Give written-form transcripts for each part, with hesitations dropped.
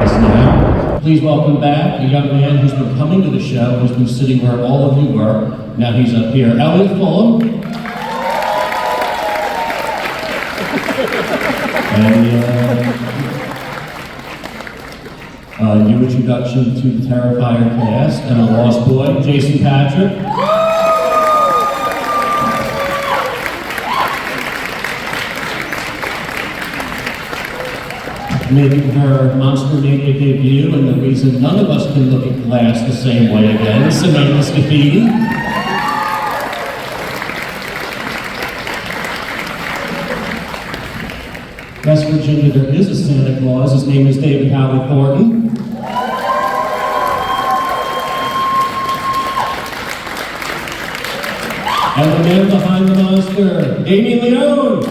us now. Please welcome back a young man who's been coming to the show, who's been sitting where all of you were. Now he's up here, Elliot Fullam. And new introduction to the Terrifier cast and a lost boy, Jason Patric. Making her Monster Mania debut, and the reason none of us can look at glass the same way again, Samantha Scaffidi. West Virginia, there is a Santa Claus. His name is Howard Thornton. And the man behind the monster, Damien Leone.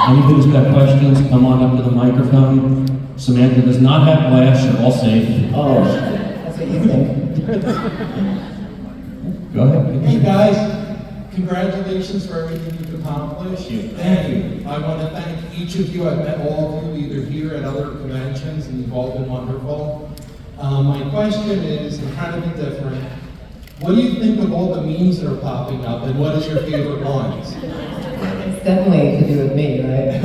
Anybody who's got questions, come on up to the microphone. Samantha does not have glass, you're all safe. Oh, that's what you think. Go ahead. Hey guys, congratulations for everything you've accomplished. Thank you. I want to thank each of you. I've met all of you either here at other conventions, and you've all been wonderful. My question is, and kind of different, what do you think of all the memes that are popping up, and what is your favorite ones? It's definitely to do with me, right?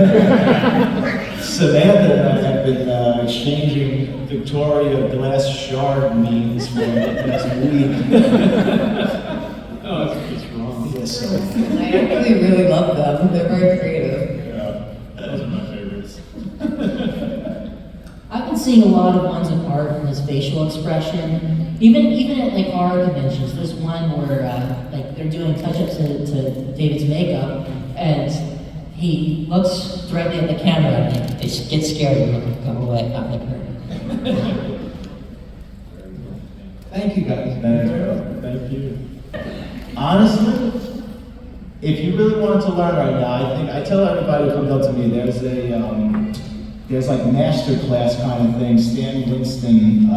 Samantha and I have been exchanging Victoria glass shard memes for the past week. Oh, that's wrong. Yes, I actually really love them. They're very creative. yeah, those are my favorites. I've been seeing a lot of ones of art and his facial expression. Even at like horror conventions, there's one where like they're doing touch-ups to David's makeup, and he looks directly at the camera and they just get scared and look, go away. I'm like hurt. Thank you guys. Thank you. Honestly, if you really wanted to learn right now, I tell everybody who comes up to me, there's like master class kind of thing. Stan Winston,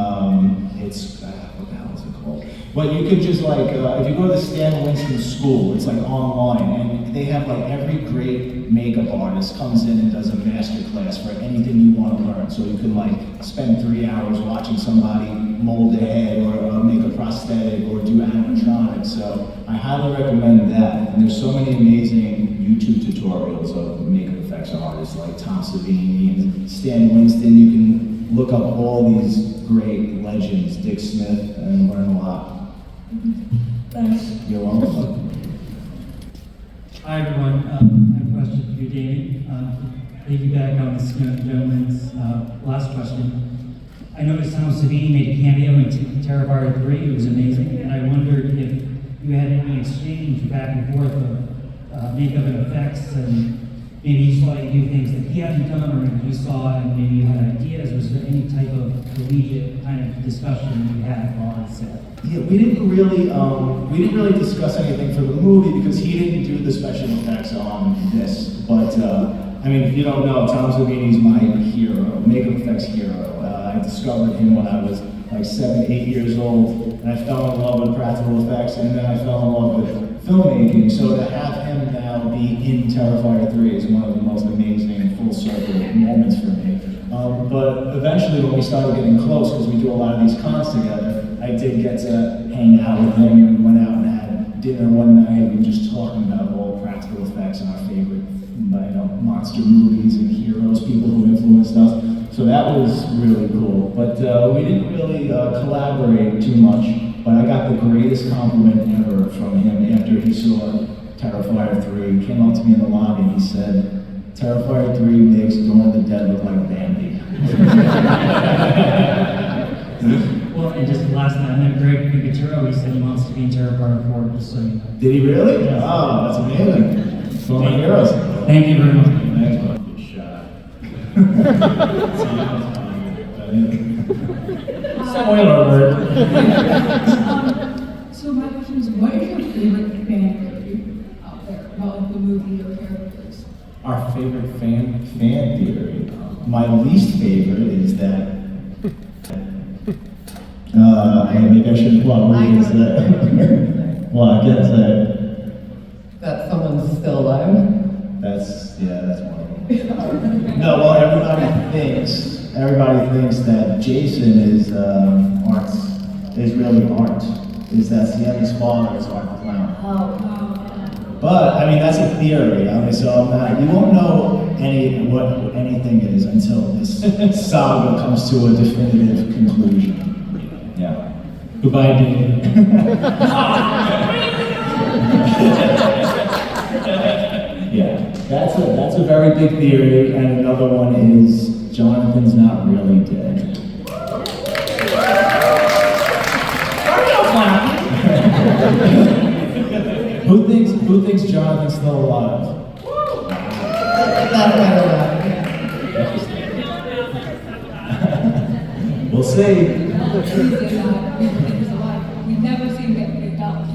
it's what the hell is it called? But you could just like if you go to the Stan Winston school, it's like online, and they have like every great makeup artist comes in and does a master class for anything you want to learn. So you can like spend 3 hours watching somebody mold their head or make a prosthetic or do animatronics. So I highly recommend that. And there's so many amazing YouTube tutorials of makeup effects artists like Tom Savini and Stan Winston. You can look up all these great legends, Dick Smith, and learn a lot. Thanks. You're welcome. Hi everyone, I have a question for you, Damien. Piggyback on this gentleman's last question. I noticed Tom Savini made a cameo in Terrifier 3, it was amazing, and I wondered if you had any exchange back and forth of makeup and effects, and maybe you saw you do things that he hadn't done, or you saw and maybe you had ideas. Was there any type of collegiate kind of discussion you had while on set? Yeah, we didn't really discuss anything for the movie because he didn't do the special effects on this. But I mean, if you don't know, Tom Savini's my hero, makeup effects hero. I discovered him when I was like 7, 8 years old, and I fell in love with practical effects, and then I fell in love with filmmaking. So to have him now be in Terrifier 3 is one of the most amazing full circle moments for me. But eventually when we started getting close, because we do a lot of these cons together, I did get to hang out with him, and we went out and had dinner one night, and we were just talking about all practical effects and our favorite monster movies and heroes, people who influenced us. So that was really cool. But we didn't really collaborate too much, but I got the greatest compliment ever from him after he saw Terrifier 3. He came up to me in the lobby and he said, Terrifier 3 makes Dawn of the Dead look like Bambi. Well, and just last night, I met Greg Nicotero. He said he wants to be in Terrifier 4, just so you know. Did he really? Yes. Oh, that's amazing. It's one of my heroes. Thank you very much. Thanks, bud. Good shot. Spoiler alert. So my question is, what is your favorite fan theory out there about like the movie or characters? Our favorite fan theory. My least favorite is that. Maybe I should. Well, what is that? Well, I guess That someone's still alive? that's one of them. No, well, everybody thinks that Jason is really Art. Is that Sienna's father is Art the Clown. But I mean that's a theory. I mean, so you won't know what anything is until this saga comes to a definitive conclusion. Yeah. Goodbye, David. Yeah, that's a very big theory, and another one is Jonathan's not really dead. Who thinks Jonathan's still alive? That's better We'll see. We never see him get picked up.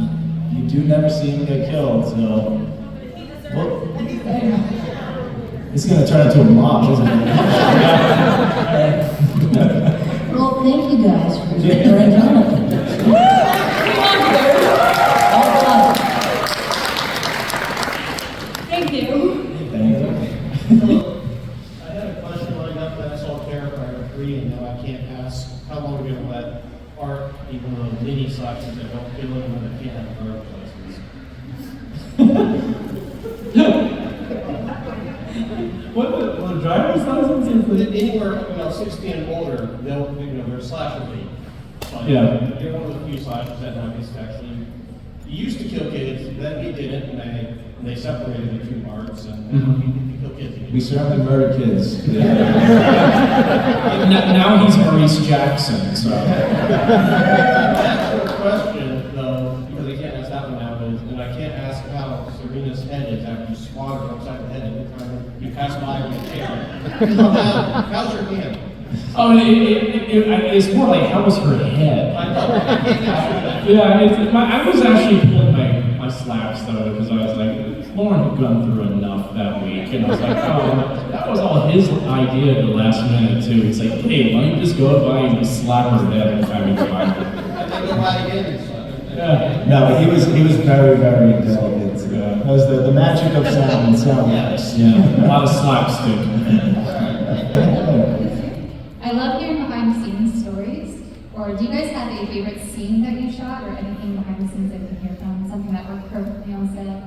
You do never see him get killed, so well, it's gonna turn into a mob, isn't it? Well, thank you guys for sharing Jonathan. Thank you. Thank you. I had a question lined up that I saw Terrifier 3, and now I can't ask how long we're going to let Art be one of those mini slashes that don't kill him when they can't have driver's license. What the driver's license is Anywhere 60 and older, they're slasher league. Yeah. You're one of the few slashers that now gets to actually. He used to kill kids, then he didn't, and they separated the two parts, and now he kill kids again. We certainly murder kids. Now he's Maurice Jackson, so. That's a question, though, because I can't ask that one now, and I can't ask how Serena's head is after you swat her upside the head every time you pass by on the chair. How's your hand? Oh, it's more like, how was her head? I know. I can't answer that. Yeah, I was actually pulling my slaps though, because I was like, Lauren had gone through enough that week, and I was like, oh, that was all his idea at the last minute too. It's like, hey, why don't you just go by and just slap her head every time you find her? And then go by again and stuff. Yeah. No, but he was very, very delicate. That was the magic of sound. Yeah, a lot of slapstick. I love hearing behind the scenes stories. Or do you guys have a favorite scene that you shot, or anything behind the scenes that you can hear from? Something that worked perfectly on set?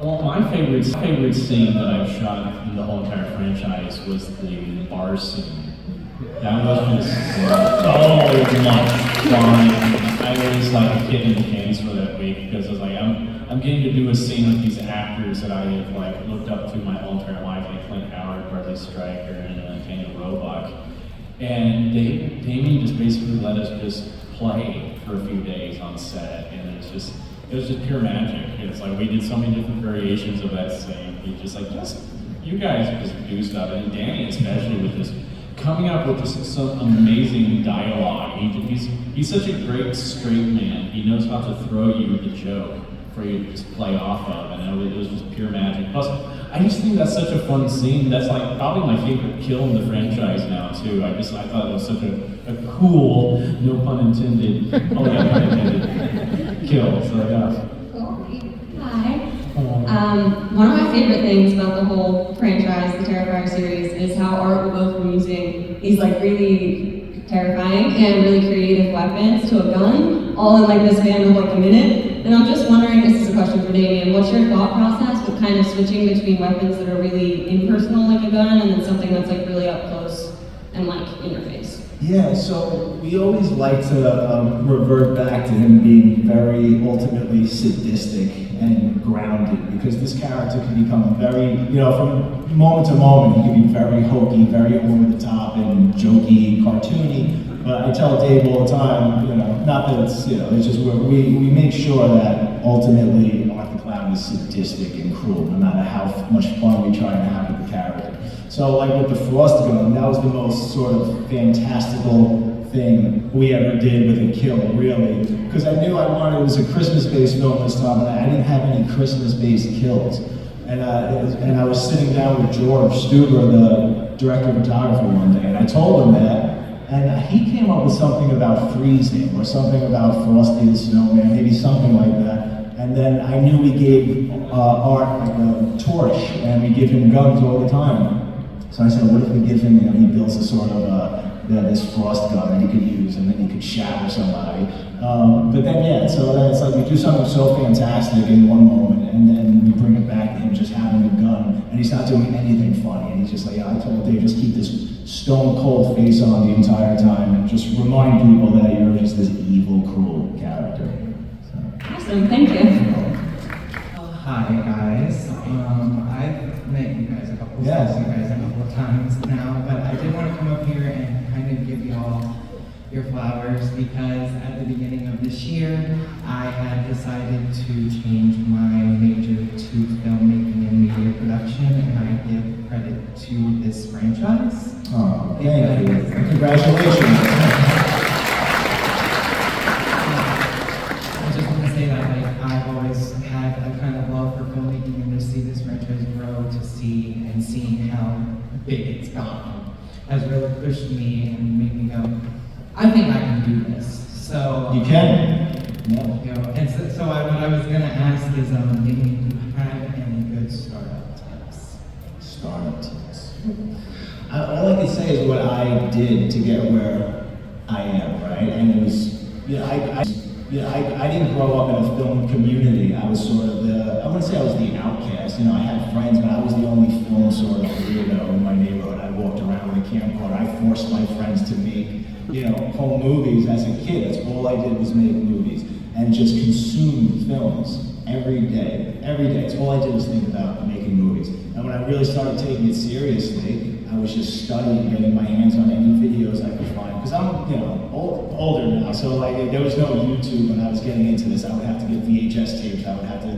Well, my favorite scene that I've shot in the whole entire franchise was the bar scene. That was just so much fun. I was like a kid in the cans for that week because I was like, I'm getting to do a scene with these actors that I have like looked up to my whole entire life, like Clint Howard, Bradley Stryker, and Daniel Roebuck. And Damien just basically let us just play for a few days on set, and it was just pure magic. It's like we did so many different variations of that scene. He just like, you guys just do stuff, and Danny especially with this coming up with just some amazing dialogue. He's such a great straight man. He knows how to throw you the joke for you to just play off of, and it was just pure magic. Plus, I just think that's such a fun scene. That's like probably my favorite kill in the franchise now too. I thought it was such a cool, no pun intended, oh yeah, pun intended, kill. So yeah. Cool. Hi. One of my favorite things about the whole franchise, the Terrifier series, is how Art will go from using these like really terrifying and really creative weapons to a gun, all in like this span of like a minute. And I'm just wondering, this is a question for Damien, what's your thought process with kind of switching between weapons that are really impersonal like a gun and then something that's like really up close and like in your face? Yeah, so we always like to revert back to him being very ultimately sadistic and grounded, because this character can become very, from moment to moment, he can be very hokey, very over the top and jokey, cartoony. But I tell Dave all the time, not that it's, it's just we make sure that ultimately Art the Clown is sadistic and cruel, no matter how much fun we try and have with the character. So like with the Frost gun, that was the most sort of fantastical thing we ever did with a kill, really. Because I knew it was a Christmas-based film this time, and I didn't have any Christmas-based kills. And I was sitting down with George Stuber, the director of photography, one day, and I told him that. And he came up with something about freezing, or something about Frosty the Snowman, maybe something like that. And then I knew we gave Art like a torch, and we give him guns all the time. So I said, what if we give him, he builds a sort of this frost gun that he could use, and then he could shatter somebody. But then, so then it's like we do something so fantastic in one moment, and then we bring it back to him just having a gun, and he's not doing anything funny, and he's just like, I told Dave, just keep this stone cold face on the entire time, and just remind people that you're just this evil, cruel character. So. Awesome, thank you. Hi guys, I've met you guys a couple of times now, but I did want to come up here and kind of give y'all your flowers because at the beginning of this year, I had decided to change my major to filmmaking and media production, and I give credit to this franchise. Oh, thank you. Congratulations. I just want to say that I've always had a kind of love for filmmaking, and to see this franchise grow, to see and seeing how big it's gotten has really pushed me and made me go, I think I can do this. So you can. You know, and so what I was gonna ask is, do you have any good startup tips? Startup tips. All I can say is what I did to get where I am, right? And it was, I didn't grow up in a film community. I was sort of I wouldn't say I was the outcast. I had friends, but I was the only film sort of weirdo in my neighborhood. I walked around with a camcorder. I forced my friends to make, home movies as a kid. That's all I did was make movies and just consume films every day. Every day. It's all I did was think about making movies. And when I really started taking it seriously, I was just studying, getting my hands on any videos I could find. Because I'm, older now, so there was no YouTube when I was getting into this. I would have to get VHS tapes. I would have to,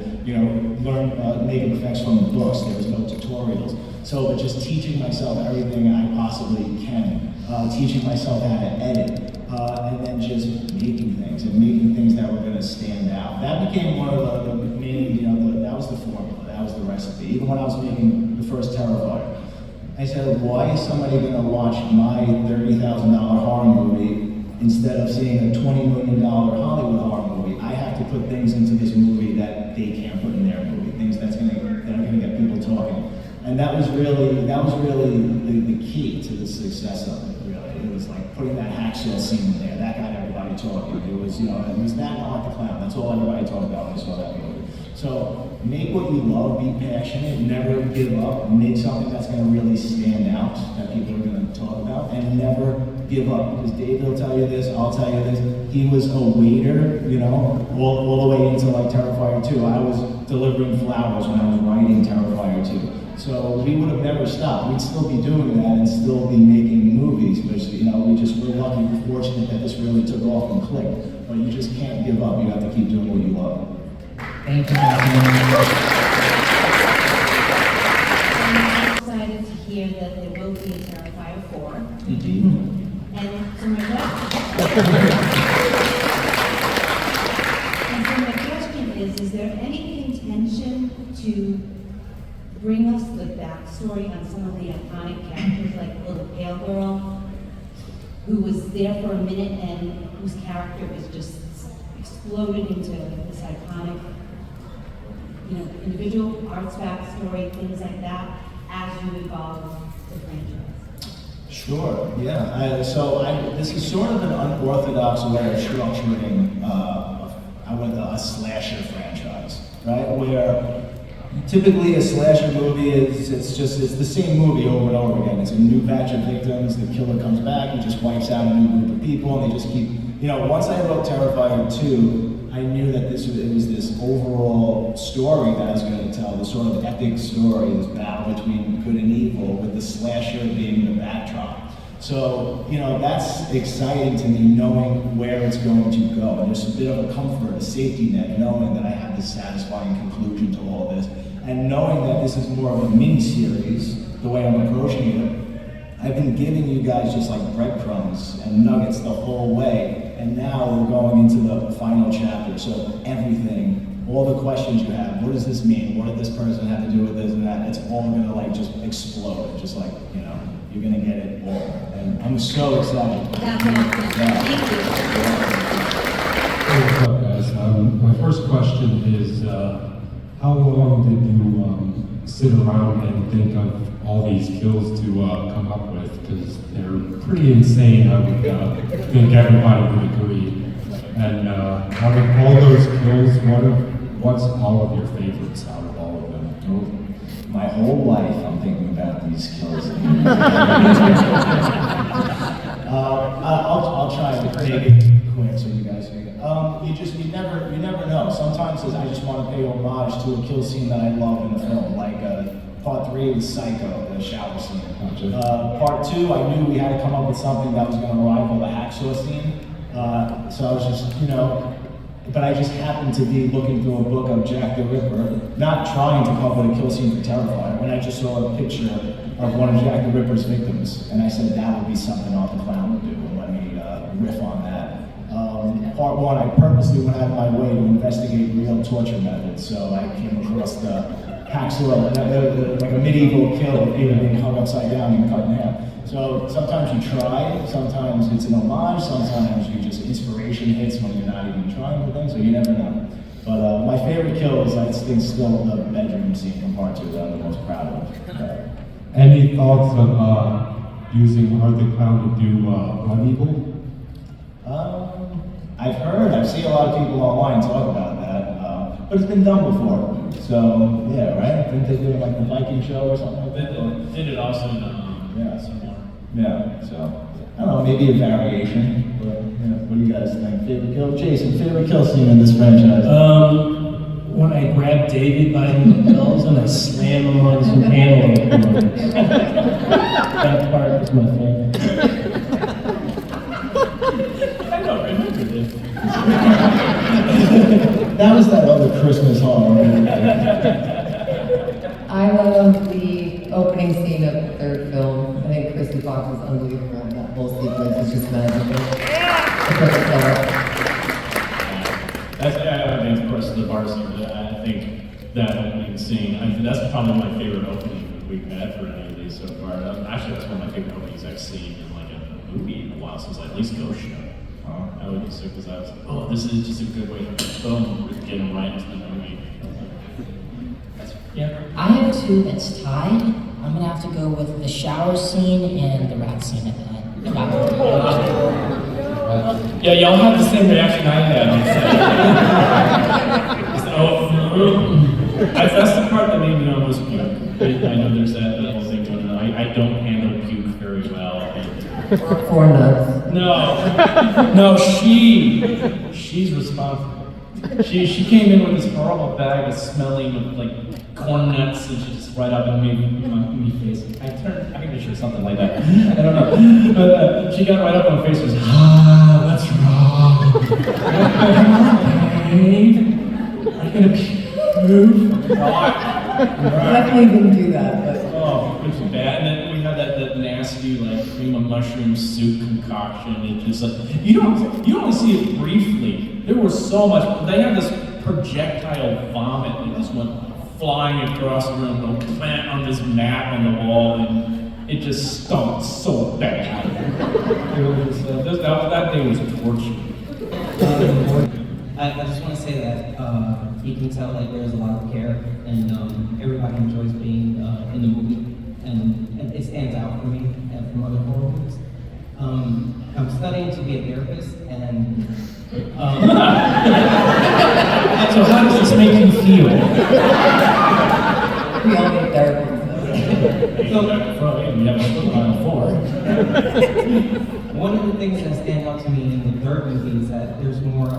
learn makeup effects from books. There was no tutorials. So, but just teaching myself everything I possibly can. Teaching myself how to edit. And then just making things, and making things that were going to stand out. That became one of the main, that was the formula. That was the recipe. Even when I was making the first Terrifier. I said, why is somebody going to watch my $30,000 horror movie instead of seeing a $20 million Hollywood horror movie? I have to put things into this movie that they can't put in their movie, things that are going to get people talking. And that was really the key to the success of it. Really, it was like putting that hacksaw scene in there. That got everybody talking. It was it was that and Art the Clown. That's all everybody talked about when they saw that movie. So make what you love, be passionate, never give up, make something that's going to really stand out, that people are going to talk about, and never give up. Because Dave will tell you this, I'll tell you this, he was a waiter, all the way into like Terrifier 2. I was delivering flowers when I was writing Terrifier 2. So we would have never stopped. We'd still be doing that and still be making movies, but we're lucky, we're fortunate that this really took off and clicked. But you just can't give up, you have to keep doing what you love. Thank you. I'm excited to hear that there will be a Terrifier 4. Indeed. And so my question is there any intention to bring us the backstory on some of the iconic characters, like the little pale girl, who was there for a minute and whose character was just exploded into this iconic, individual arts backstory, things like that, as you evolve the franchise? Sure, yeah. This is sort of an unorthodox way of structuring a slasher franchise, right? Where typically a slasher movie it's the same movie over and over again. It's a new batch of victims, the killer comes back, he just wipes out a new group of people, and they just keep, once I wrote Terrifier 2, I knew that it was this overall story that I was going to tell, this sort of epic story, this battle between good and evil, with the slasher being the backdrop. So, that's exciting to me, knowing where it's going to go. And there's a bit of a comfort, a safety net, knowing that I have this satisfying conclusion to all this. And knowing that this is more of a mini-series, the way I'm approaching it, I've been giving you guys just like breadcrumbs and nuggets the whole way. And now we're going into the final chapter. So everything, all the questions you have, what does this mean? What did this person have to do with this and that? It's all gonna just explode, just You're gonna get it all. And I'm so excited. That's awesome. Thank you. Hey, what's up, guys? My first question is, how long did you sit around and think of all these kills to come up with? Because they're pretty insane, I would think everybody would agree. And out of all those kills, what's all of your favorites out of all of them? My whole life, I'm thinking about these kills. I'll try to make it quick so you guys can. You never know. Sometimes I just want to pay homage to a kill scene that I love in the film, like part 3 was Psycho, the shower scene. Part 2, I knew we had to come up with something that was going to rival the hacksaw scene. So I was just, but I just happened to be looking through a book of Jack the Ripper, not trying to come up with a kill scene for Terrifier, when I just saw a picture of one of Jack the Ripper's victims, and I said that would be something Arthur Clown would do, and let me riff on that. Part 1, I purposely went out of my way to investigate real torture methods, so I came across the hacksaw, like a medieval kill of people being hung upside down and cut in half. So sometimes you try, sometimes it's an homage, sometimes you just inspiration hits when you're not even trying the thing, so you never know. But my favorite kill is, I think, still the bedroom scene from part 2 that I'm the most proud of. Any thoughts of using Arthur Clown to do Blood Eagle? I've seen a lot of people online talk about that, but it's been done before. So, yeah, right? Didn't they do it like the Viking show or something like that? Did it also in similar. Yeah, so, I don't know, maybe a variation, but, what do you guys think? Favorite kill? Jason, favorite kill scene in this franchise? When I grab David by the lapels and I slam him on some panel. That part is my favorite. I don't remember this. That was that other Christmas horror. I love the opening scene of the 3rd film. I think Christy Fox is unbelievable, and that whole sequence is just magical. I mean, of course, the bar scene. I think that opening scene. That's probably my favorite opening we've had for any of these so far. Actually, that's one of my favorite openings I've seen in like a movie in a while, since at least Ghost Show. I would be sick because I was like, oh, this is just a good way to film, get them right into the movie. Yeah. I have 2 that's tied. I'm gonna have to go with the shower scene and the rat scene at the end. Yeah, y'all have the same reaction I had on set. That's the part that made me almost puke. I know there's that whole thing going on. I don't handle puke very well. Or nuts. No, she's responsible. She came in with this horrible bag of smelling of like corn nuts, and she just right up in me face. I can picture something like that. I don't know. But she got right up on my face and was like, what's wrong? Babe, are you gonna puke? Definitely didn't do that, but. Oh, it was bad. And then we had that nasty like cream of mushroom soup concoction. It just like you only see it briefly. There was so much. They had this projectile vomit that just went flying across the room, and plant on this mat on the wall, and it just stunk so bad. It was, that day was torture. I just want to say that you can tell like there's a lot of care, and everybody enjoys being in the movie, and it stands out for me from other horror movies. I'm studying to be a therapist, and so how does this make you feel? We all need therapy. One of the things that stand out to me in the 3rd movie is that there's more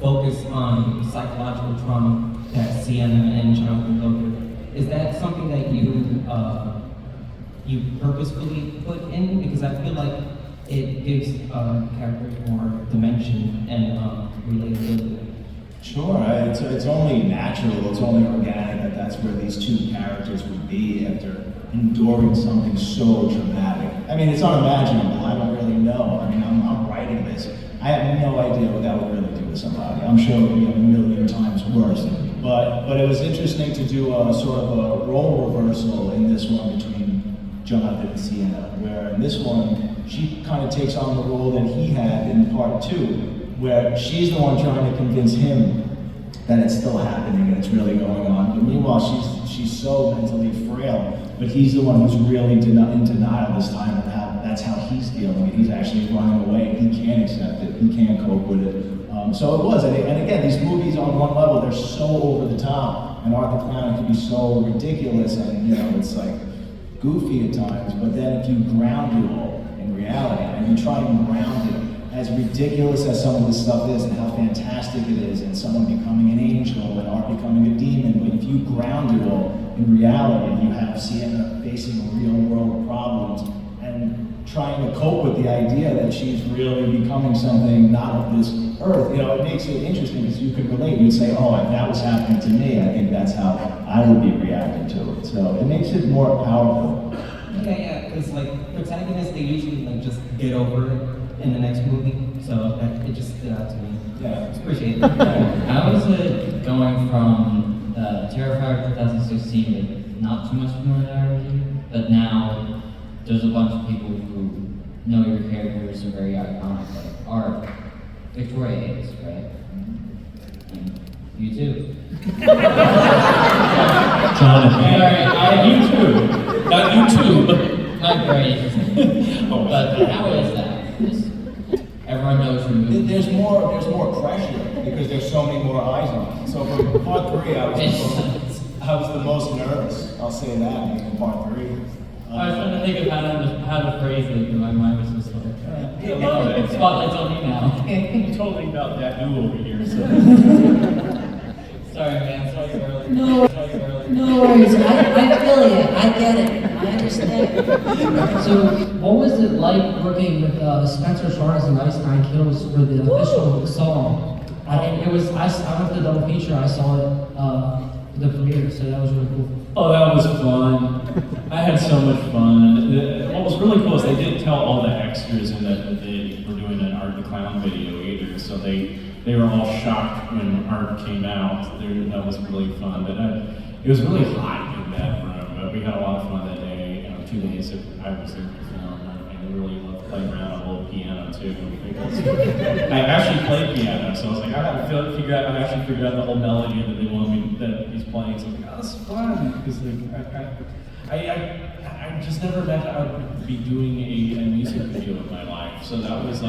focus on psychological trauma that Sienna and Jonathan go through. Is that something that you purposefully put in? Because I feel like it gives characters more dimension and relatability. Sure, it's only natural, it's only organic that that's where these 2 characters would be after enduring something so traumatic. I mean, it's unimaginable, I don't really know. I mean, I'm writing this. I have no idea what that would really do to somebody. I'm sure it would be a million times worse. But it was interesting to do a sort of a role reversal in this one between Jonathan and Sienna, where in this one, she kind of takes on the role that he had in part 2, where she's the one trying to convince him that it's still happening and it's really going on. But meanwhile, she's so mentally frail, but he's the one who's really in denial this time, and that's how he's dealing with it. He's actually running away. He can't accept it. He can't cope with it. So it was, and again, these movies on one level, they're so over the top, and Art the Clown can be so ridiculous, and it's like goofy at times, but then if you ground it all in reality, and you try and ground it, as ridiculous as some of this stuff is, and how fantastic it is, and someone becoming an angel, and Art becoming a demon, but if you ground it all in reality, and you have Sienna facing real world problems, and trying to cope with the idea that she's really becoming something not of this earth, it makes it interesting because you can relate. You'd say, oh, if that was happening to me, I think that's how I would be reacting to it. So it makes it more powerful. Yeah, because protagonists, they usually just get over it in the next movie. So it just stood out to me. Yeah, appreciate it. How is it going from Terrifier 2016 with not too much familiarity, but now there's a bunch of people who know your characters are very iconic, like Art, Victoria is, right? And you too. Jonathan. You too. Not YouTube. Not great. But how is that? Everyone knows your movie. There's more pressure because there's so many more eyes on it. So for part 3, I was the most nervous. I'll say that in part 3. I was trying to think of how to phrase it, and my mind was just like, spotlight's on me now. I'm totally about that new over here. So. Sorry, man. Saw you earlier. No worries. I feel you. I get it. I understand. So, what was it like working with Spencer Charles and Ice Nine Kills for the official song? I went to the double feature. I saw it the premiere, so that was really cool. Oh, that was fun. I had so much fun. What was really cool is they didn't tell all the extras in that they were doing an Art the Clown video either, so they were all shocked when Art came out. That was really fun. But it was really hot in that room, but we had a lot of fun that day. 2 days that I was there to film, and I really loved playing around on a little piano too. I actually played piano, so I was like, I actually figured out the whole melody that they wanted me that he's playing. So I was like, oh, this is fun because I just never imagined I would be doing a music video in my life. So that was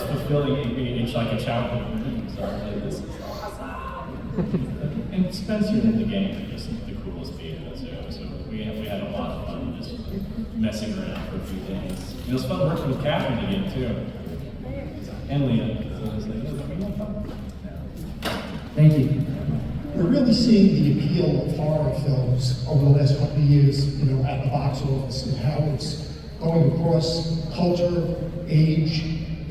fulfilling. It's like a childhood dream. So I was like, this is awesome. And Spencer in the game is just the coolest piano too. So we had a lot of fun just messing around for a few days. It was fun working with Catherine again too. And Leah. So it was like, Thank you. We're really seeing the appeal of horror films over the last couple of years, at the box office, and how it's going across culture, age,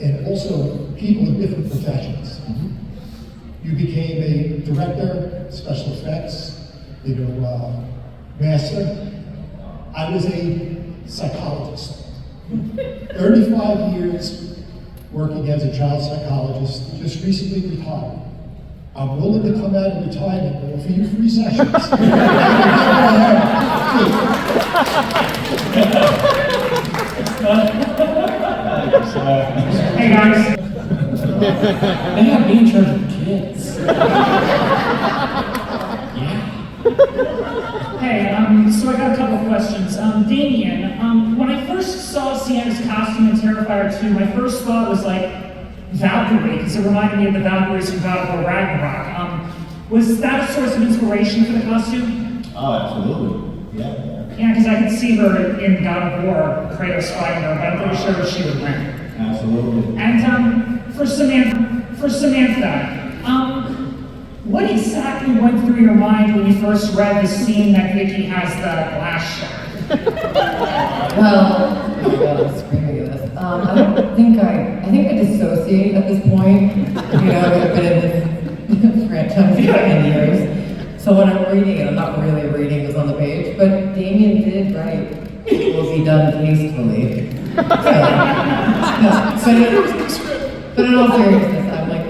and also people in different professions. You became a director, special effects, master. I was a psychologist. 35 years working as a child psychologist, just recently retired. I'm willing to come out of retirement and offer you free sessions. Hey guys. They have me in charge of kids. Hey, so I got a couple of questions. Damien, when I first saw Sienna's costume in Terrifier 2, my first thought was like Valkyrie, because it reminded me of the Valkyries from God of War Ragnarok. Was that a source of inspiration for the costume? Oh, absolutely. Yeah. Yeah, because I could see her in God of War, Kratos fighting her, but I'm pretty sure she would win. Absolutely. And for Samantha, what exactly went through your mind when you first read the scene that Vicky has the glass shard? Well, oh my God, I'm screaming at this. I think I dissociate at this point. I've been in this franchise for 10 years. So when I'm reading it, I'm not really reading what's on the page, but Damien did write, "It will be done tastefully." But in all seriousness, I'm like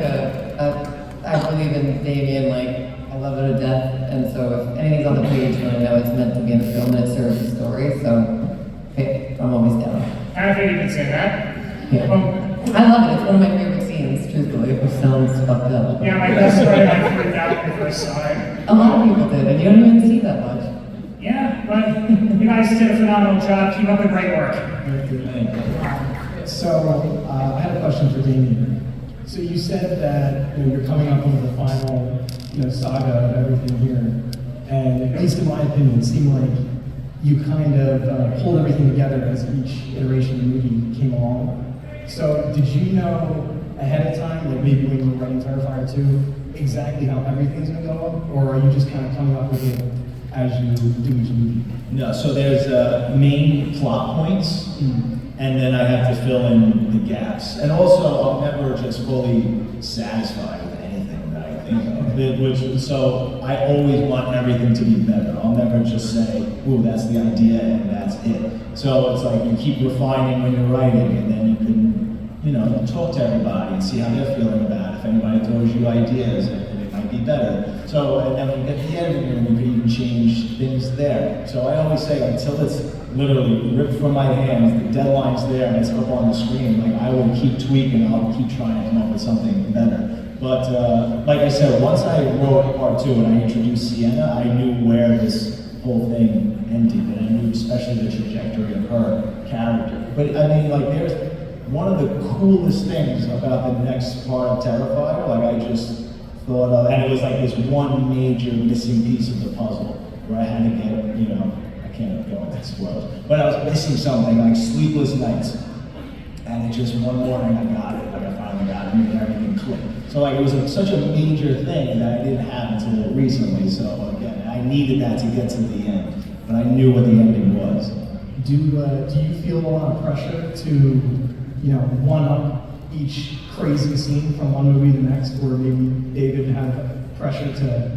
I believe in Damien, I love it to death, and so if anything's on the page, then I know it's meant to be in the film and it serves the story, so I'm always down. I think you can say that. Yeah. I love it. It's one of my favorite scenes, truthfully. It sounds fucked up. Yeah, my best friend, I freaked out when I first saw it. A lot of people did, and you don't even see that much. Yeah, but you guys did a phenomenal job. Keep up the great work. So, I had a question for Damien. So you said that you're coming up on the final saga of everything here, and at least in my opinion, it seemed like you kind of pulled everything together as each iteration of the movie came along. So did you know ahead of time, like maybe when you were writing Terrifier 2, exactly how everything's going to go, or are you just kind of coming up with it as you do each movie? No, so there's main plot points, and then I have to fill in the gaps. And also, I'm never just fully satisfied with anything that I think of. So I always want everything to be better. I'll never just say, ooh, that's the idea and that's it. So it's like you keep refining when you're writing, and then you can, talk to everybody and see how they're feeling about it. If anybody throws you ideas, it might be better. So, and then when you get to the editing room, you can even change things there. So I always say, until it's literally ripped from my hands, the deadline's there, and it's up on the screen, like I will keep tweaking, I'll keep trying to come up with something better. But like I said, once I wrote part 2 and I introduced Sienna, I knew where this whole thing ended, and I knew especially the trajectory of her character. But I mean, like, there's one of the coolest things about the next part of Terrifier, like I just thought of, and it was like this one major missing piece of the puzzle, where I had to get, I can't go into spoilers, but I was missing something, like sleepless nights. And it just one morning I got it, like I finally got it, and everything clicked. So like it was such a major thing that I didn't have until recently, so again, I needed that to get to the end, but I knew what the ending was. Do you feel a lot of pressure to, one-up each crazy scene from one movie to the next, or maybe David had pressure to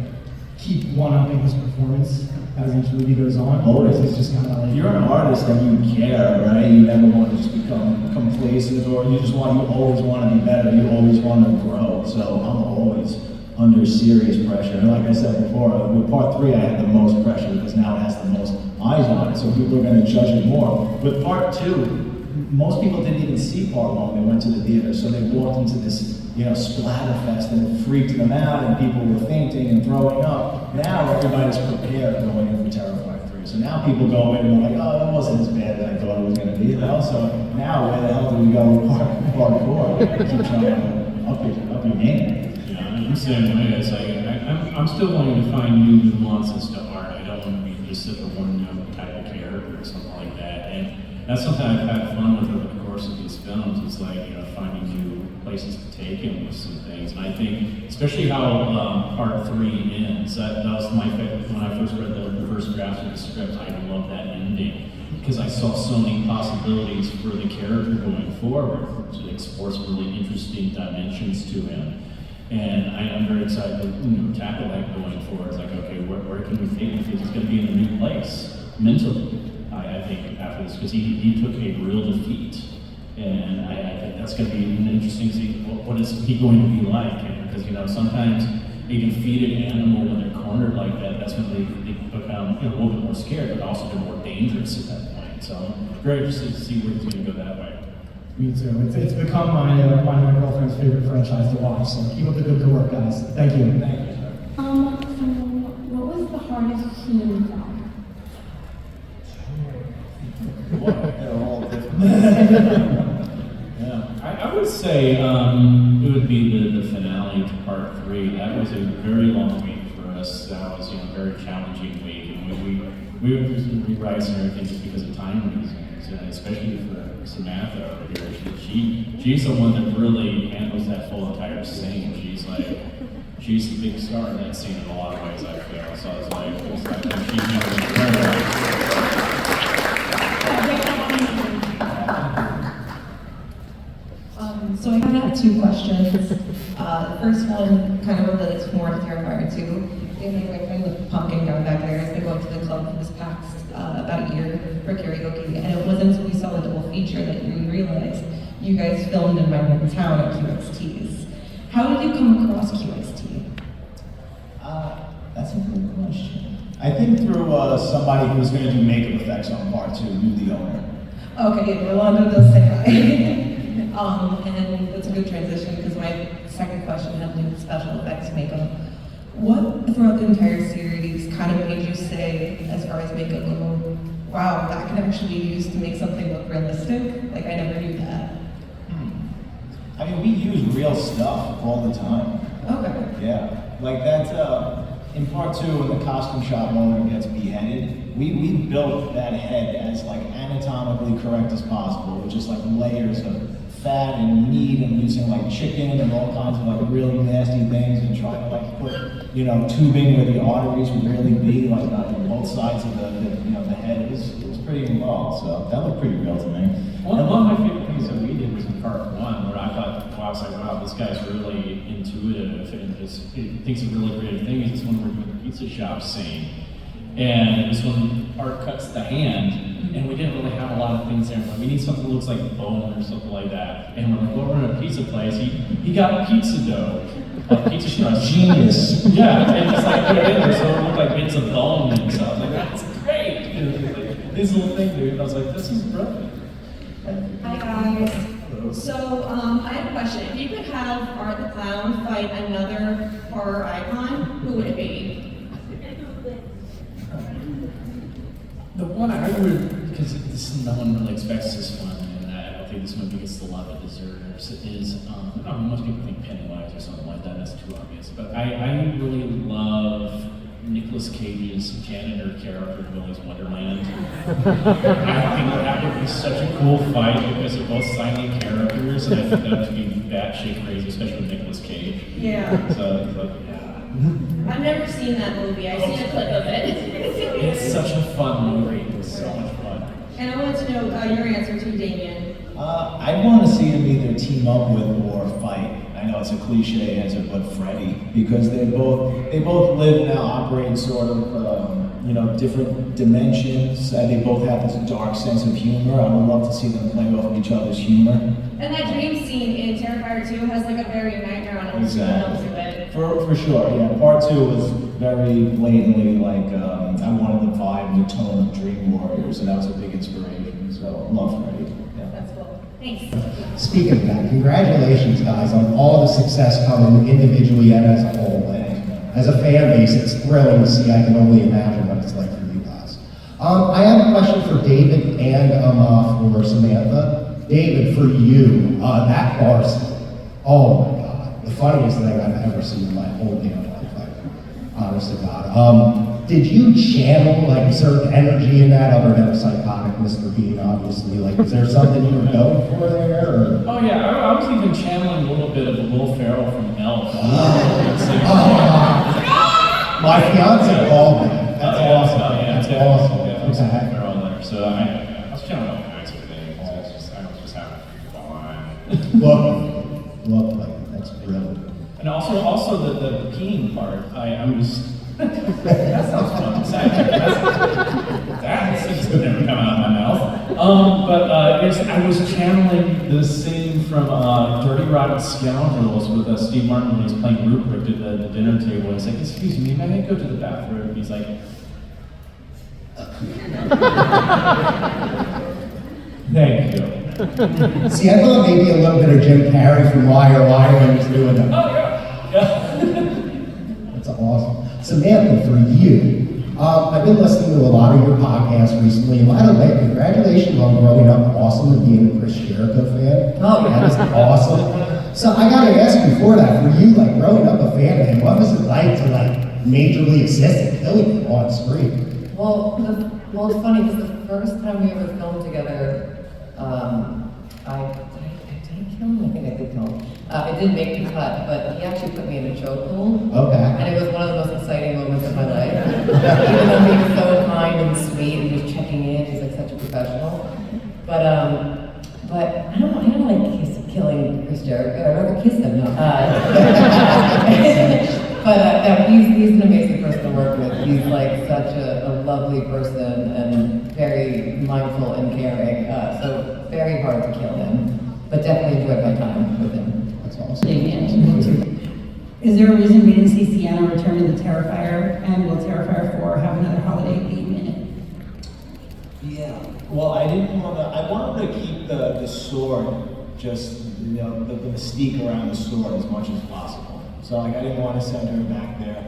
keep one-upping his performance as each movie goes on? Or is it just kind of like... If you're an artist, then you care, right? You never want to just become complacent, or you always want to be better, you always want to grow. So I'm always under serious pressure. And like I said before, with part 3 I had the most pressure because now it has the most eyes on it, so people are going to judge it more. With part 2, most people didn't even see part 1 when they went to the theater, so they walked into this splatter fest and it freaked them out and people were fainting and throwing up. Now everybody's prepared going in for Terrifier 3. So now people go in and they're like, oh, that wasn't as bad as I thought it was going to be. So now where the hell do we go with part 4? Keep trying to up your game. Yeah, I'm the same way. It's like, I'm still wanting to find new nuances to art. I don't want to be just a one-note type of character or something like that. And that's something I've had fun with over the course of these films. It's like, finding new places to take him with some things. And I think, especially how part 3 ends, that was my favorite. When I first read the first draft of the script, I loved that ending because I saw so many possibilities for the character going forward to explore some really interesting dimensions to him. And I'm very excited to tackle that going forward. It's like, okay, where can we take him? Because he's going to be in a new place mentally, I think, after this, because he took a real defeat. And I think that's going to be interesting to see what is he going to be like. Because, sometimes a defeated animal, when they're cornered like that, that's when they become a little bit more scared, but also they're more dangerous at that point. So I'm very interested to see where he's going to go that way. Me too. It's become my girlfriend's favorite franchise to watch, so keep up the good work, guys. Thank you. Thank you. So what was the hardest scene you found? They're all different. Yeah, I would say it would be the finale to part 3. That was a very long week for us. That was a very challenging week, and we were doing some rewrites and everything just because of time reasons, and especially for Samantha over here. She's the one that really handles that whole entire scene. She's the big star in that scene in a lot of ways, I feel. So I was like she handled it very well. So I kind of have 2 questions. The first one kind of relates more to Terrifier 2. My boyfriend with Pumpkin down back there has been going to the club for this past about a year for karaoke, and it wasn't until we saw the double feature that we realized you guys filmed in my hometown at QXT's. How did you come across QXT? That's a good question. I think through somebody who was going to do makeup effects on part 2, knew the owner. Okay, Rolando does say hi. And that's a good transition because my second question had to do with special effects makeup. What throughout the entire series kind of made you say, as far as makeup go, wow, that can actually be used to make something look realistic? Like, I never knew that. I mean, we use real stuff all the time. Okay. Yeah, like that, in part 2, when the costume shop owner gets beheaded, we built that head as like anatomically correct as possible, with just like layers of fat and meat and using like chicken and all kinds of like really nasty things and trying to like put, you know, tubing where the arteries would really be, like on both sides of the head. It was pretty involved, so that looked pretty real to me. One of my favorite things that we did was in part 1, where I thought, wow, I was like, wow, this guy's really intuitive and he thinks a really creative thing. Is when we're doing the pizza shop scene. And it was when Art cuts the hand, and we didn't really have a lot of things there. Like, we need something that looks like bone or something like that. And we're like, well, we're in a pizza place. He got pizza dough, like pizza crust. Genius. Yeah, and just like put it in there so it looked like bits of bone and stuff. I was like, that's great. And it was like, this little thing, dude. And I was like, this is brilliant. Hi guys. So I have a question. If you could have Art the Clown fight another horror icon, who would it be? The one I would, because no one really expects this one, and I don't think this movie gets the love it deserves, is, I don't know, most people think Pennywise or something like that, that's too obvious, but I really love Nicolas Cage's janitor character in Willy's Wonderland. I think that would be such a cool fight because they're both silent characters, and I think that would be batshit crazy, especially with Nicolas Cage. Yeah. So, like, yeah. I've never seen that movie. I've seen a clip of it. It's such a fun movie. It's so much fun. And I wanted to know your answer to Damien. I want to see them either team up with or fight. I know it's a cliche answer, but Freddy, because they both live now, operate sort of, different dimensions. They both have this dark sense of humor. I would love to see them play off of each other's humor. And that dream scene in Terrifier 2 has like a very Nightmare on Elm Street feel to it. For sure, yeah. Part 2 was very blatantly like, I wanted the vibe and the tone of Dream Warriors, and that was a big inspiration. So, love Freddy. Yeah. That's cool. Thanks. Speaking of that, congratulations guys on all the success coming individually and as a whole. And as a fan base, it's thrilling to see. I can only imagine what it's like for you guys. I have a question for David and for Samantha. David, for you, that bar scene, oh my God, the funniest thing I've ever seen in my whole damn life, honest to God. Did you channel like a certain energy in that other than a psychotic Mr. Bean, obviously? Like, is there something you were going for there? Or? Oh yeah, I was even channeling a little bit of Will Ferrell from Elf. My fiance called me. That's awesome. Yeah, That's awesome. Yeah, Will Ferrell there. So I was channeling all kinds of things. I was just having fun. Look, like that's brilliant. And also the peeing part. I was. That sounds fun. That seems to never come out of my mouth. I was channeling the scene from Dirty Rotten Scoundrels with Steve Martin when he's playing Rupert at the dinner table. He's like, "Excuse me, may I go to the bathroom?" He's like, "Thank you." See, I thought maybe a little bit of Jim Carrey from Liar Liar when he's doing that. Oh yeah. That's awesome. Samantha, for you, I've been listening to a lot of your podcasts recently, and by the way, congratulations on growing up awesome and being a Chris Jericho fan. Oh, yeah. That is awesome. So I gotta ask before that, for you, like growing up a fan, man, what was it like to like majorly assist and killing him on screen? Well, it's funny because the first time we ever filmed together, did I kill him? I think I did kill him. It didn't make the cut, but he actually put me in a chokehold. Okay. And it was one of the most exciting moments of my life. Even though he was so kind and sweet and just checking in, he's like such a professional. But I don't like killing Chris Jericho. I'd rather kiss him. No. But he's an amazing person to work with. He's like such a lovely person and very mindful and caring. So very hard to kill him, but definitely enjoyed my time with him. That's awesome. Is there a reason we didn't see Sienna return to the Terrifier, and will Terrifier 4 have another holiday theme in it? Yeah. Well, I didn't want to. I wanted to keep the sword, just the mystique around the sword as much as possible. So like I didn't want to send her back there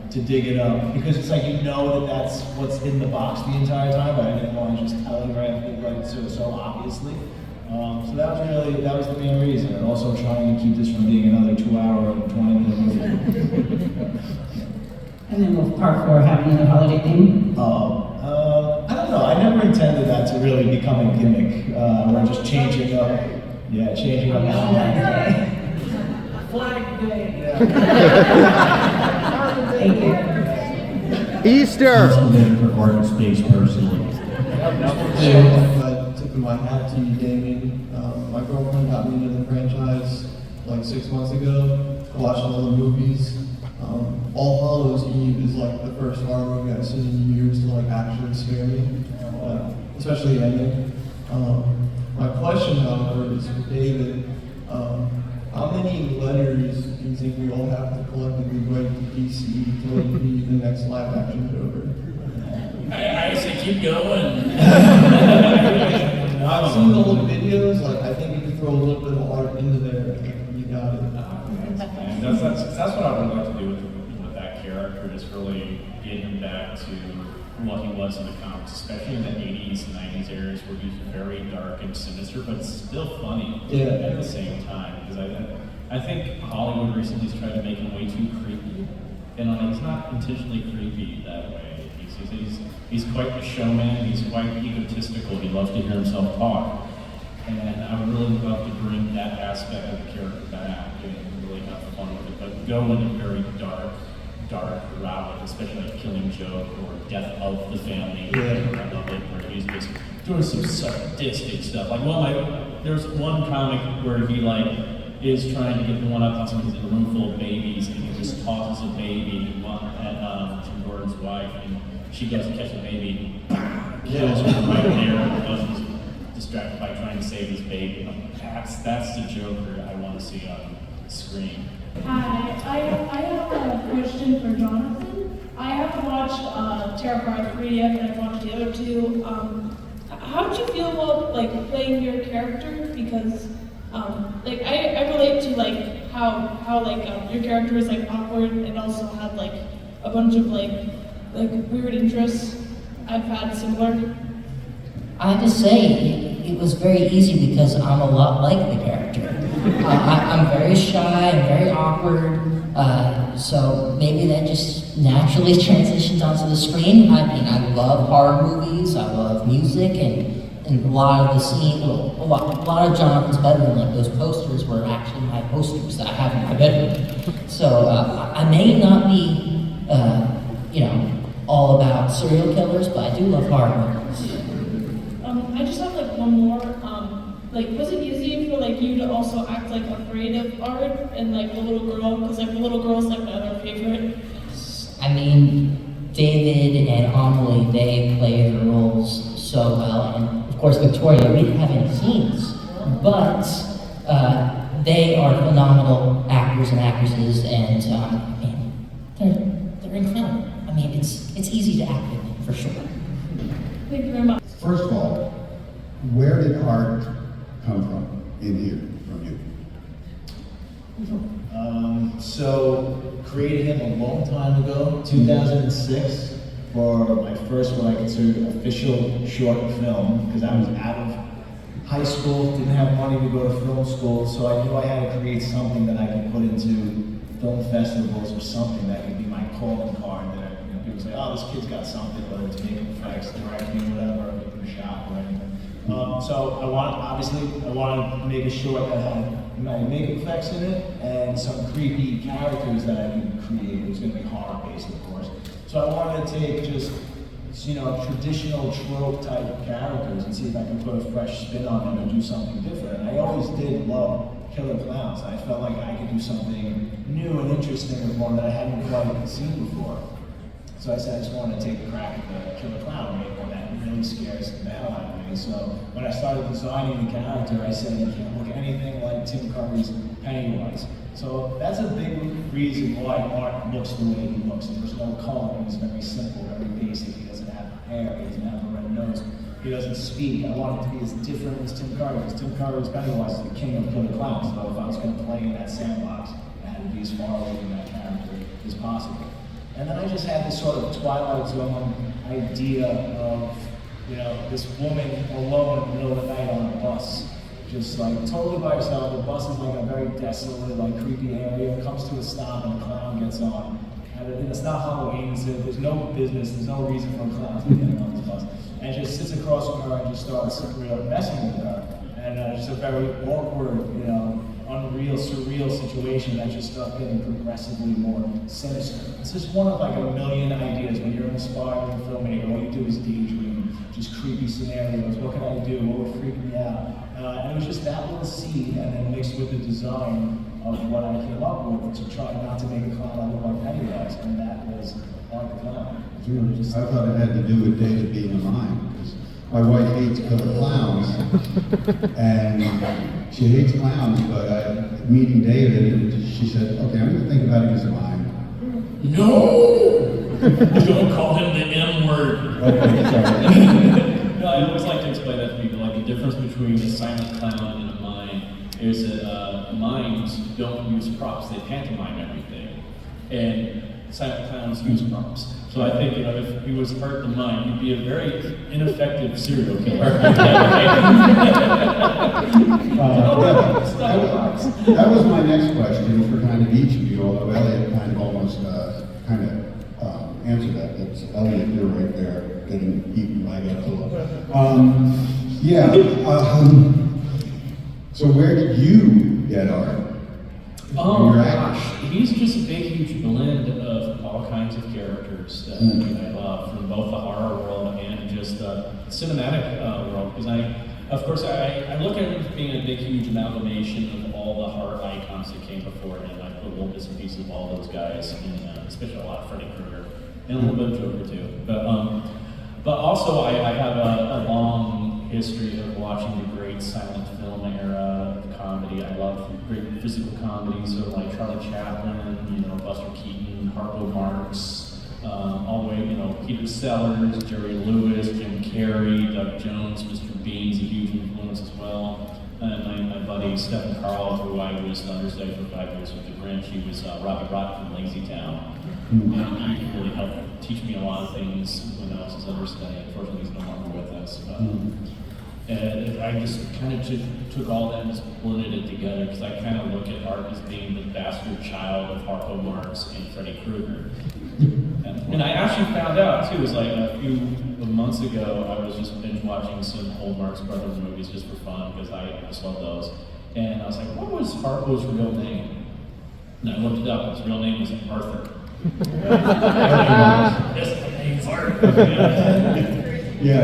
to dig it up because it's like that that's what's in the box the entire time, but I didn't want to just tell her everything like so obviously. So that was the main reason, and also trying to keep this from being another 2-hour, 20-minute movie. And then will part 4 have another holiday theme? I don't know. I never intended that to really become a gimmick. We're just changing up. Yeah, changing up. Flag Day. Thank you. Easter. For art and space personally. I tip of my hat to you, Damien. My girlfriend got me into the franchise like 6 months ago. I watched all the movies. All Hallows Eve is like the first horror movie I've seen in years to like actually scare me, especially the ending. My question, however, is for David. How many letters do you think we all have to collectively write to DC to like be the next live action Joker? I say keep going. I've seen the old videos. Like I think you can throw a little bit of art into there. You got it. That's what I would like to do with that character, is really get him back to what he was in the comics, especially in the 80s and 90s eras where he's very dark and sinister, but still funny at the same time. Because I think Hollywood recently has tried to make him way too creepy, and he's not intentionally creepy that way. He's quite the showman, he's quite egotistical, he loves to hear himself talk. And I would really love to bring that aspect of the character back and really have fun with it, but go in a very dark route, especially like Killing Joke or Death of the Family. I love it, where he's just doing some sadistic stuff. Like there's one comic where he is trying to get the one up on somebody's in a room full of babies, and he just tosses a baby at Tim Gordon's wife, and she goes to catch the baby, kills her right there, and she's distracted by trying to save his baby. That's the Joker I want to see on screen. Hi, I have a question for Jonathan. I haven't watched Terrifier 3 yet, and I've watched the other two. How did you feel about playing your character? Because I relate to how your character is awkward and also had a bunch of weird interests. I've had similar. I have to say, it was very easy because I'm a lot like the character. I'm very shy, I'm very awkward, so maybe that just naturally transitions onto the screen. I mean, I love horror movies, I love music, and a lot of the scene, a lot of Jonathan's bedroom, those posters were actually my posters that I have in my bedroom. So I may not be, all about serial killers, but I do love horror movies. I just have one more. Was it easy for you to also act afraid of art and the little girl? Because the little girl's my other favorite. I mean, David and Amelie, they play their roles so well, and of course Victoria, we didn't have any scenes, but they are phenomenal actors and actresses, and they're incredible. I mean, it's easy to act with them, for sure. Thank you very much. First of all, where did art come from in here, from you? So created him a long time ago, 2006, for my first what I considered official short film, because I was out of high school, didn't have money to go to film school, so I knew I had to create something that I could put into film festivals or something that could be my calling card. That people say, oh, this kid's got something, whether it's makeup effects, directing, whatever, making a shot or anything. So I wanted to make a short that had my makeup effects in it and some creepy characters that I could create. It was going to be horror-based, of course. So I wanted to take just, traditional trope type of characters and see if I could put a fresh spin on them and do something different. And I always did love killer clowns. I felt like I could do something new and interesting with one that I hadn't quite seen before. So I said I just wanted to take a crack at the killer clown and make one that really scares the hell out of me. So when I started designing the character, I said you can't look anything like Tim Curry's Pennywise. So that's a big reason why Art looks the way he looks. There's no color, he's very simple, very basic. He doesn't have hair, he doesn't have a red nose, he doesn't speak. I want him to be as different as Tim Curry, because Tim Curry's Pennywise is the king of killer clowns, so if I was going to play in that sandbox, I had to be as far away from that character as possible. And then I just had this sort of Twilight Zone idea of, you know, this woman alone in the middle of the night on a bus, just like totally by herself. The bus is like a very desolate, like creepy area. It comes to a stop and a clown gets on. And it's not Halloween, so there's no business, there's no reason for a clown to be getting on this bus. And just sits across from her and just starts messing with her. And just a very awkward, you know, unreal, surreal situation that just starts getting progressively more sinister. It's just one of like a million ideas when you're an aspiring filmmaker. All you do is daydream, just creepy scenarios. What can I do? What would freak me out? And it was just that little seed, and then mixed with the design of what I came up with to try not to make a clown that looked like Pennywise, and that was Art the Clown. I thought it had to do with David being a mime, because my wife hates killer clowns, and she hates clowns, but meeting David, she said, okay, I'm going to think about it as a mime. No! Don't call him the M word. Okay, sorry. No, I always like to explain that to people, like the difference between a silent clown and a mime is that mimes don't use props, they pantomime everything. And silent clowns use props. So I think, you know, if he was hurt the mime, he'd be a very ineffective serial killer. That was my next question for kind of each of you, although Elliot kind of almost answered that. That's Elliot, you're right there, getting eaten by Godzilla. So where did you get Art? Oh gosh, he's just a big, huge blend of all kinds of characters that I love, from both the horror world and just the cinematic world. Because I look at him as being a big, huge amalgamation of all the horror icons that came before him. I put little bits and pieces of all those guys, and especially a lot of Freddy Krueger, and a little bit of Joker too. But also I have a long history of watching the great silent film era comedy. I love great physical comedy, so like Charlie Chaplin, you know, Buster Keaton, Harpo Marx, all the way, you know, Peter Sellers, Jerry Lewis, Jim Carrey, Doug Jones, Mr. Bean's a huge influence as well. And my buddy Stephen Carl, who I was understudy for 5 years with the Grinch, he was Robbie Rock from Lazy Town. And he really helped teach me a lot of things when I was his understudy. Unfortunately, he's no longer with us. And I just kind of took all that and just blended it together, because I kind of look at Art as being the bastard child of Harpo Marx and Freddy Krueger. And I actually found out too, it was like a few months ago, I was just binge watching some old Marx Brothers movies just for fun, because I just love those. And I was like, what was Harpo's real name? And I looked it up, his real name was Arthur. Yes, my name's Arthur. Yeah,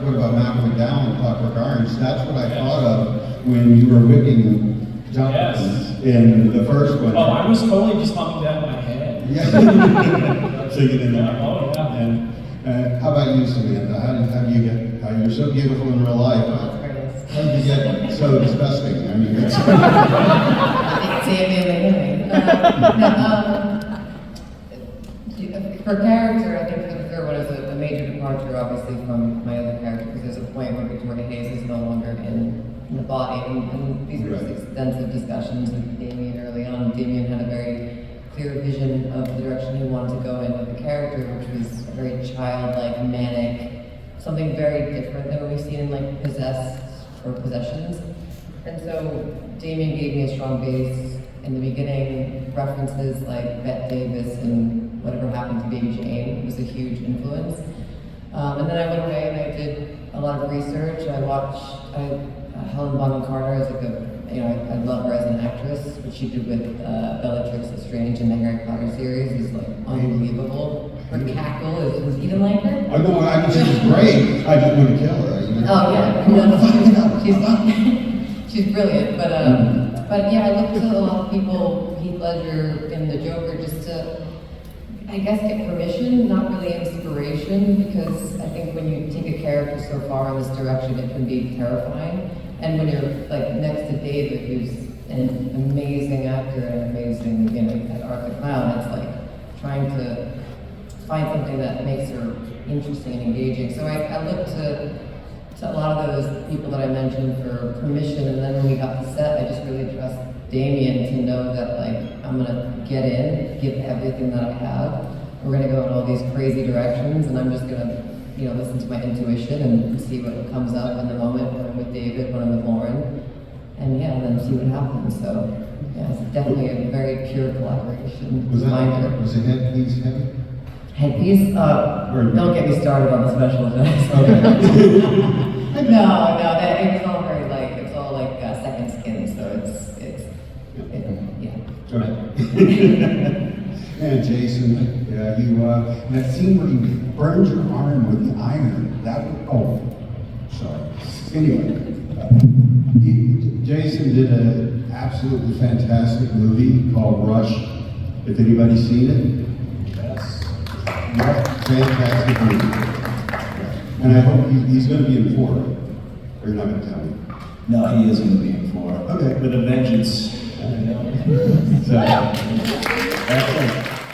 what about Malcolm McDowell and Clockwork Orange? That's what I thought of when you were whipping Jonathan in the first one. Oh, I was totally just humming that in my head. Yeah. Singing in there. Oh, yeah. And how about you, Samantha? How do you get, you're so beautiful in real life. How did you get so disgusting? I mean, it's... Damien Leone. For character, I think for the third one is a major departure, obviously, from my other character, because there's a point where Victoria Hayes is no longer in the body, and these were just extensive discussions with Damien early on. Damien had a very clear vision of the direction he wanted to go in with the character, which was very childlike, manic, something very different than what we've seen in like Possessed or Possessions. And so Damien gave me a strong base in the beginning. References like Bette Davis and Whatever Happened to Baby Jane was a huge influence. And then I went away and I did a lot of research. I watched Helen Bonham Carter as like I love her as an actress. What she did with Bellatrix Lestrange in the Harry Potter series is like unbelievable. Her cackle is even like her. I know, I mean, she's great. I just want to kill her. You know? Oh yeah, she's brilliant. But yeah, I looked to a lot of people, Heath Ledger and the Joker, just to, I guess, get permission, not really inspiration, because I think when you take a character so far in this direction, it can be terrifying. And when you're like next to David, who's an amazing actor and amazing, Art the Clown, it's like trying to find something that makes her interesting and engaging. So I looked to a lot of those people that I mentioned for permission, and then when we got to set, I just really trust Damien to know that like I'm gonna get in, give everything that I have. We're gonna go in all these crazy directions, and I'm just gonna, listen to my intuition and see what comes up in the moment when I'm with David, when I'm with Lauren, and then see what happens. So yeah, it's definitely a very pure collaboration. Was the headpiece heavy? Headpiece? Don't get me started on the special effects. No, it was all very it's all like second skin, so yeah. And Jason, you that scene where you burned your arm with the iron, sorry. Anyway, Jason did an absolutely fantastic movie called Rush. If anybody's seen it? Yes. Yeah, fantastic movie. And I hope he's going to be in 4. Or you're not going to tell me? No, he is going to be in 4. Okay. With a vengeance. So, that's it.